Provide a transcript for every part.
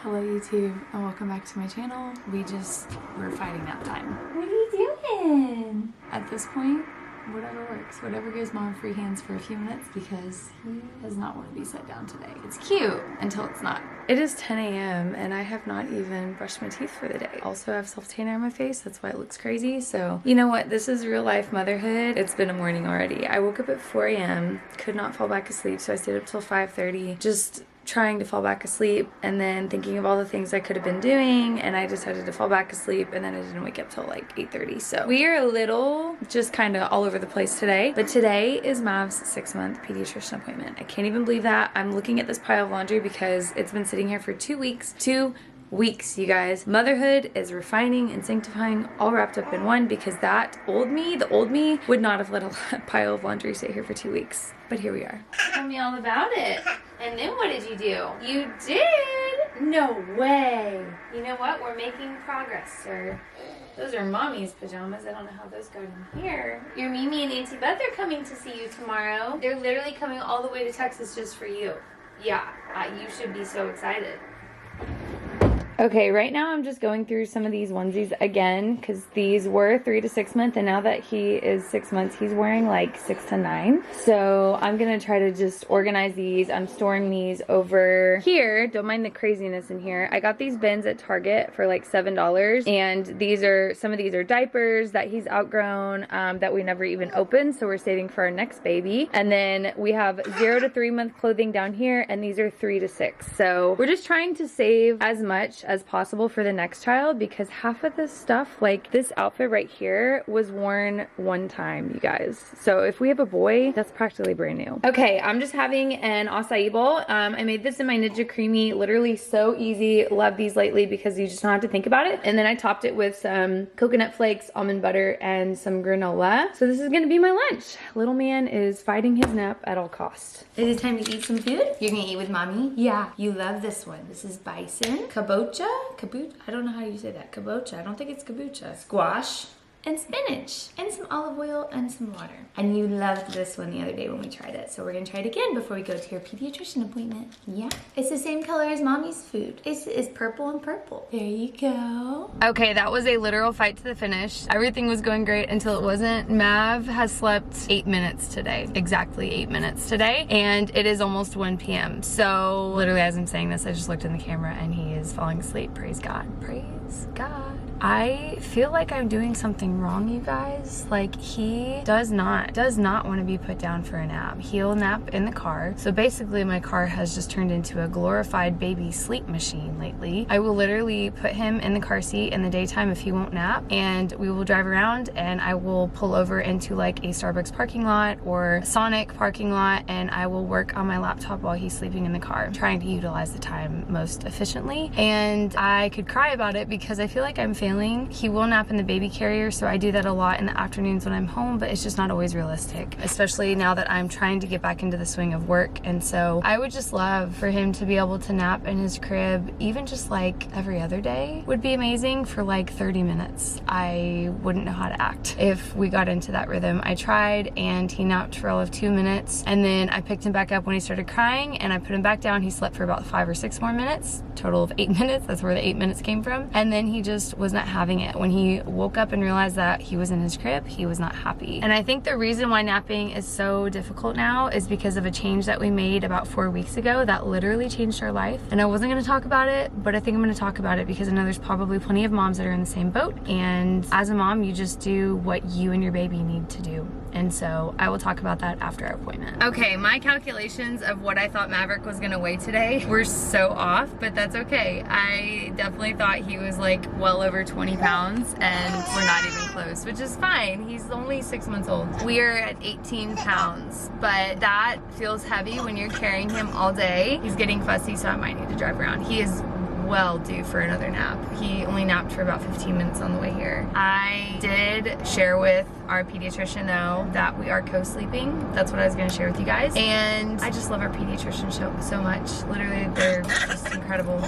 Hello YouTube and welcome back to my channel. We're fighting nap time. What are you doing? At this point, whatever works. Whatever gives mom free hands for a few minutes because he does not want to be set down today. It's cute until it's not. It is 10 a.m. and I have not even brushed my teeth for the day. Also, I have self-tanner on my face. That's why it looks crazy. So, you know what? This is real life motherhood. It's been a morning already. I woke up at 4 a.m. Could not fall back asleep, so I stayed up till 5:30. Just trying to fall back asleep and then thinking of all the things I could have been doing, and I decided to fall back asleep, and then I didn't wake up till like 8:30. So we are a little just kind of all over the place today, but today is Mav's 6-month pediatrician appointment. I can't even believe that. I'm looking at this pile of laundry because it's been sitting here for 2 weeks. 2 weeks, you guys. Motherhood is refining and sanctifying all wrapped up in one, because the old me would not have let a pile of laundry sit here for 2 weeks. But here we are. Tell me all about it. And then what did you do? You did? No way. You know what? We're making progress, sir. Those are mommy's pajamas. I don't know how those got in here. Your Mimi and Auntie Beth are coming to see you tomorrow. They're literally coming all the way to Texas just for you. Yeah, you should be so excited. Okay, right now I'm just going through some of these onesies again because these were 3 to 6 months, and now that he is 6 months, he's wearing like 6 to 9. So I'm gonna try to just organize these. I'm storing these over here. Don't mind the craziness in here. I got these bins at Target for like $7, and some of these are diapers that he's outgrown that we never even opened, so we're saving for our next baby. And then we have 0 to 3 month clothing down here, and these are 3 to 6. So we're just trying to save as much as possible for the next child, because half of this stuff, like this outfit right here, was worn one time, you guys. So if we have a boy, that's practically brand new. Okay, I'm just having an acai bowl. I made this in my Ninja Creamy. Literally so easy. Love these lately because you just don't have to think about it. And then I topped it with some coconut flakes, almond butter, and some granola. So this is gonna be my lunch. Little man is fighting his nap at all costs. Is it time to eat some food? You're gonna eat with mommy? Yeah. You love this one. This is bison, kabocha, I don't know how you say that. Kabocha. I don't think it's kabocha. Squash and spinach and some olive oil and some water. And you loved this one the other day when we tried it. So we're gonna try it again before we go to your pediatrician appointment. Yeah. It's the same color as mommy's food. It's purple and purple. There you go. Okay, that was a literal fight to the finish. Everything was going great until it wasn't. Mav has slept 8 minutes today. Exactly 8 minutes today. And it is almost 1 p.m. So literally as I'm saying this, I just looked in the camera and he is falling asleep. Praise God. Praise God. I feel like I'm doing something wrong, you guys. Like, he does not want to be put down for a nap. He'll nap in the car. So basically my car has just turned into a glorified baby sleep machine lately. I will literally put him in the car seat in the daytime if he won't nap, and we will drive around, and I will pull over into like a Starbucks parking lot or a Sonic parking lot, and I will work on my laptop while he's sleeping in the car, trying to utilize the time most efficiently. And I could cry about it because I feel like I'm failing. He will nap in the baby carrier, so I do that a lot in the afternoons when I'm home, but it's just not always realistic, especially now that I'm trying to get back into the swing of work. And so I would just love for him to be able to nap in his crib, even just like every other day would be amazing for like 30 minutes. I wouldn't know how to act if we got into that rhythm. I tried, and he napped for all of 2 minutes, and then I picked him back up when he started crying, and I put him back down. He slept for about 5 or 6 more minutes, total of 8 minutes. That's where the 8 minutes came from. And then he just was not having it. When he woke up and realized that he was in his crib, he was not happy. And I think the reason why napping is so difficult now is because of a change that we made about 4 weeks ago that literally changed our life. And I wasn't going to talk about it, but I think I'm going to talk about it because I know there's probably plenty of moms that are in the same boat. And as a mom, you just do what you and your baby need to do. And so I will talk about that after our appointment. Okay, my calculations of what I thought Maverick was gonna weigh today were so off, but that's okay. I definitely thought he was like well over 20 pounds, and we're not even close, which is fine. He's only 6 months old. We're at 18 pounds, but that feels heavy when you're carrying him all day. He's getting fussy, so I might need to drive around. He is well due for another nap. He only napped for about 15 minutes on the way here. I did share with our pediatrician though that we are co-sleeping. That's what I was going to share with you guys, and I just love our pediatrician so much. Literally, they're just incredible.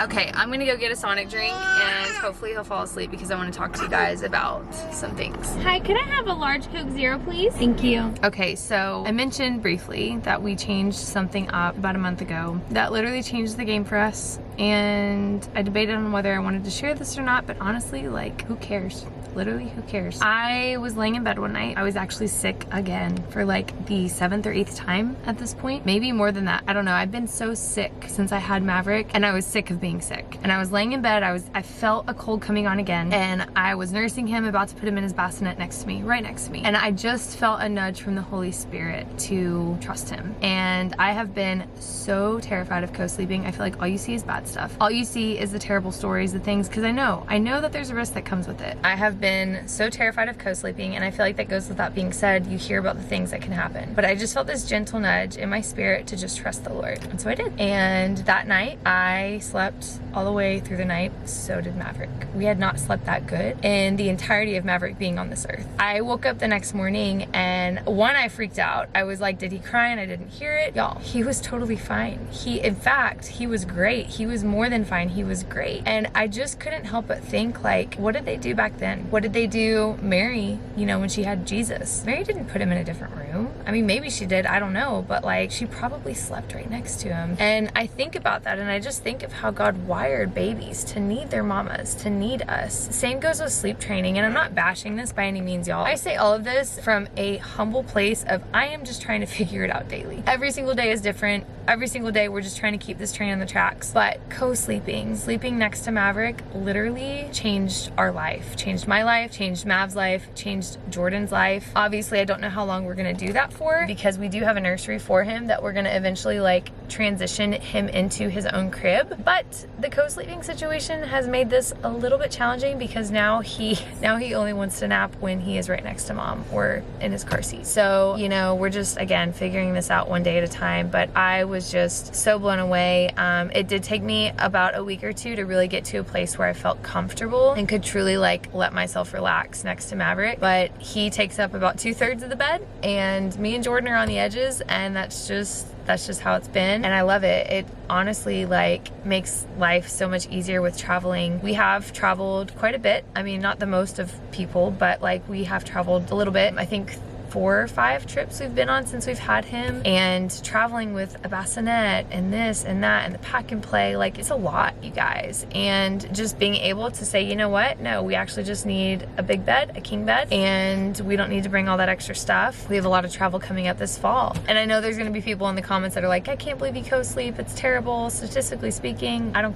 Okay, I'm gonna go get a Sonic drink, and hopefully he'll fall asleep because I want to talk to you guys about some things. Hi, could I have a large Coke Zero, please? Thank you. Okay, so I mentioned briefly that we changed something up about a month ago that literally changed the game for us. and I debated on whether I wanted to share this or not, but honestly, like, who cares? Literally, who cares? I was laying in bed one night. I was actually sick again for like the 7th or 8th time at this point. Maybe more than that. I don't know. I've been so sick since I had Maverick, and I was sick of being sick. And I was laying in bed. I felt a cold coming on again, and I was nursing him, about to put him in his bassinet next to me, right next to me. And I just felt a nudge from the Holy Spirit to trust him. And I have been so terrified of co-sleeping. I feel like all you see is bad stuff. All you see is the terrible stories, the things, because I know that there's a risk that comes with it. I have been so terrified of co-sleeping, and I feel like that goes without being said. You hear about the things that can happen, but I just felt this gentle nudge in my spirit to just trust the Lord, and so I did. And that night I slept all the way through the night. So did Maverick. We had not slept that good in the entirety of Maverick being on this earth. I woke up the next morning, and I freaked out. I was like, did he cry and I didn't hear it? Y'all, he was totally fine. In fact, he was great. He was more than fine. He was great. And I just couldn't help but think, like, what did they do back then? What did they do Mary, when she had Jesus? Mary didn't put him in a different room. I mean, maybe she did, I don't know, but like, she probably slept right next to him. And I think about that, and I just think of how God wired babies to need their mamas, to need us. Same goes with sleep training, and I'm not bashing this by any means, y'all. I say all of this from a humble place of I am just trying to figure it out daily. Every single day is different. Every single day we're just trying to keep this train on the tracks. But sleeping next to Maverick literally changed our life, changed my life, changed Mav's life, changed Jordan's life. Obviously, I don't know how long we're gonna do that for, because we do have a nursery for him that we're gonna eventually like transition him into his own crib. But the co-sleeping situation has made this a little bit challenging, because now he only wants to nap when he is right next to mom or in his car seat. So, we're just, again, figuring this out one day at a time. But I was just so blown away. It did take me about a week or two to really get to a place where I felt comfortable and could truly like let myself relax next to Maverick. But he takes up about 2/3 of the bed, and me and Jordan are on the edges, and that's just how it's been, and I love it. It honestly like makes life so much easier with traveling. We have traveled quite a bit. I mean, not the most of people, but like we have traveled a little bit. I think 4 or 5 trips we've been on since we've had him, and traveling with a bassinet and this and that and the pack and play, like it's a lot, you guys. And just being able to say, you know what, no, we actually just need a big bed, a king bed, and we don't need to bring all that extra stuff. We have a lot of travel coming up this fall, and I know there's gonna be people in the comments that are like, I can't believe you co-sleep, it's terrible, statistically speaking. I don't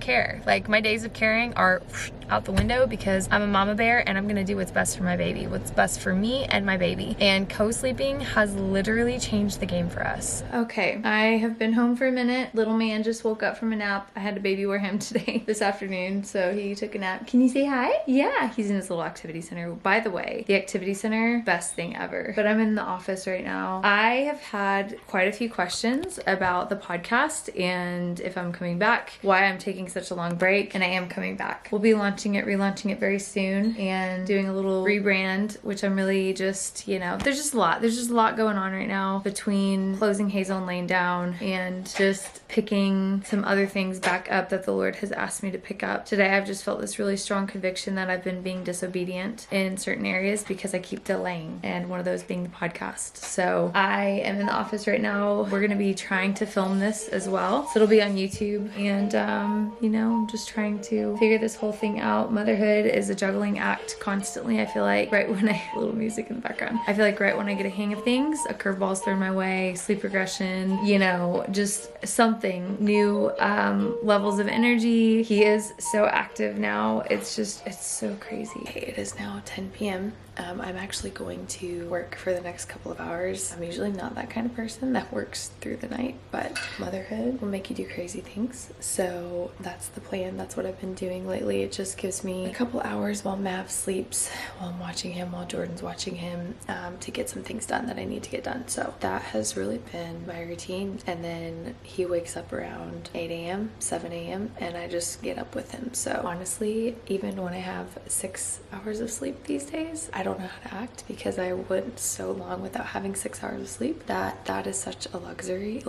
care. Like, my days of caring are out the window, because I'm a mama bear, and I'm gonna do what's best for my baby, what's best for me and my baby. And co-sleeping has literally changed the game for us. Okay, I have been home for a minute. Little man just woke up from a nap. I had to baby wear him today, this afternoon, so he took a nap. Can you say hi? Yeah, he's in his little activity center. By the way, the activity center, best thing ever. But I'm in the office right now. I have had quite a few questions about the podcast and if I'm coming back, why I'm taking such a long break, and I am coming back. We'll be relaunching it very soon, and doing a little rebrand, which I'm really just, there's just a lot going on right now, between closing Hazel and Lane down and just picking some other things back up that the Lord has asked me to pick up. Today I've just felt this really strong conviction that I've been being disobedient in certain areas because I keep delaying, and one of those being the podcast. So I am in the office right now. We're gonna be trying to film this as well, so it'll be on YouTube, and I'm just trying to figure this whole thing out. Motherhood is a juggling act constantly. I feel like right when little music in the background, I feel like right when I get a hang of things, a curveball's thrown my way, sleep regression, just something new, levels of energy. He is so active now. It's so crazy. Okay, it is now 10 p.m. I'm actually going to work for the next couple of hours. I'm usually not that kind of person that works through the night, but motherhood will make you do crazy things. So that's the plan. That's what I've been doing lately. It just gives me a couple hours while Mav sleeps, while I'm watching him, while Jordan's watching him, to get some things done that I need to get done. So that has really been my routine. And then he wakes up around 8 a.m., 7 a.m., and I just get up with him. So honestly, even when I have 6 hours of sleep these days, I don't know how to act, because I went so long without having 6 hours of sleep that is such a luxury.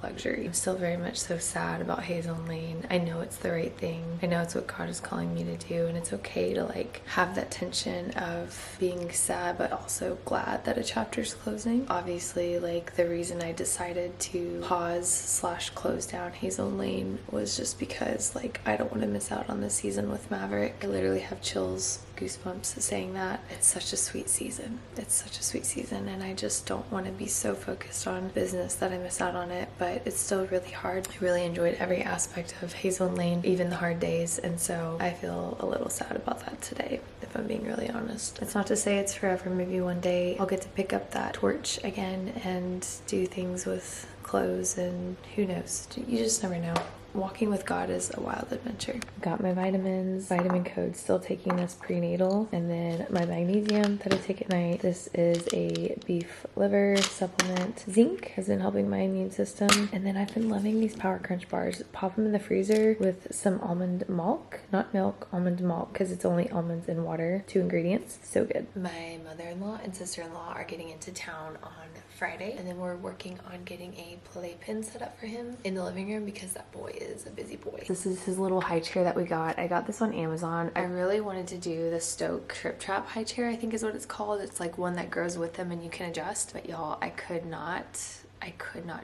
I'm still very much so sad about Hazel and Lane. I know it's the right thing. I know it's what God is calling me me to do, and it's okay to like have that tension of being sad but also glad that a chapter's closing. Obviously, like the reason I decided to pause/close down Hazel Lane was just because like I don't want to miss out on this season with Maverick. I literally have chills, goosebumps saying that. It's such a sweet season. It's such a sweet season, and I just don't want to be so focused on business that I miss out on it, but it's still really hard. I really enjoyed every aspect of Hazel Lane, even the hard days, and so I feel a little sad about that today, if I'm being really honest. It's not to say it's forever. Maybe one day I'll get to pick up that torch again and do things with clothes, and who knows? You just never know. Walking with God is a wild adventure. Got my vitamins, vitamin code, still taking this prenatal, and then my magnesium that I take at night. This is a beef liver supplement. Zinc has been helping my immune system, and then I've been loving these Power Crunch bars. Pop them in the freezer with some almond milk, not milk, almond milk, because it's only almonds and water, 2 ingredients. So good. My mother-in-law and sister-in-law are getting into town on Friday, and then we're working on getting a playpen set up for him in the living room because that boy is a busy boy. This is his little high chair that we got. I got this on Amazon. I really wanted to do the Stoke Trip Trap high chair, I think is what it's called. It's like one that grows with them and you can adjust, but y'all, I could not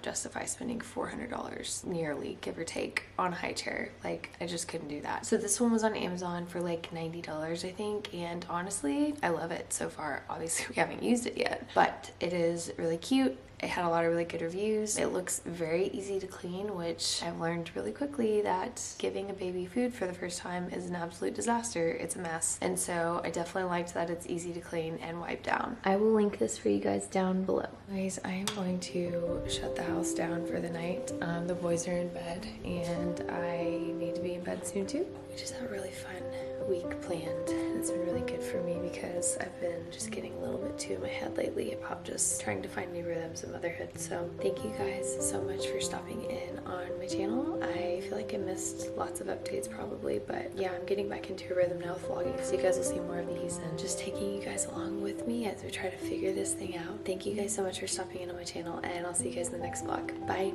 justify spending $400 nearly, give or take, on a high chair. Like, I just couldn't do that. So this one was on Amazon for like $90, I think, and honestly, I love it so far. Obviously, we haven't used it yet, but it is really cute. It had a lot of really good reviews. It looks very easy to clean, which I've learned really quickly that giving a baby food for the first time is an absolute disaster. It's a mess. And so I definitely liked that it's easy to clean and wipe down. I will link this for you guys down below. Guys, I am going to shut the house down for the night. The boys are in bed and I need to be in bed soon too. We just have a really fun week planned, and it's been really good for me because I've been just getting a little bit too in my head lately about just trying to find new rhythms of motherhood. So thank you guys so much for stopping in on my channel. I feel like I missed lots of updates probably, but yeah, I'm getting back into a rhythm now with vlogging, so you guys will see more of these and just taking you guys along with me as we try to figure this thing out. Thank you guys so much for stopping in on my channel, and I'll see you guys in the next vlog. Bye.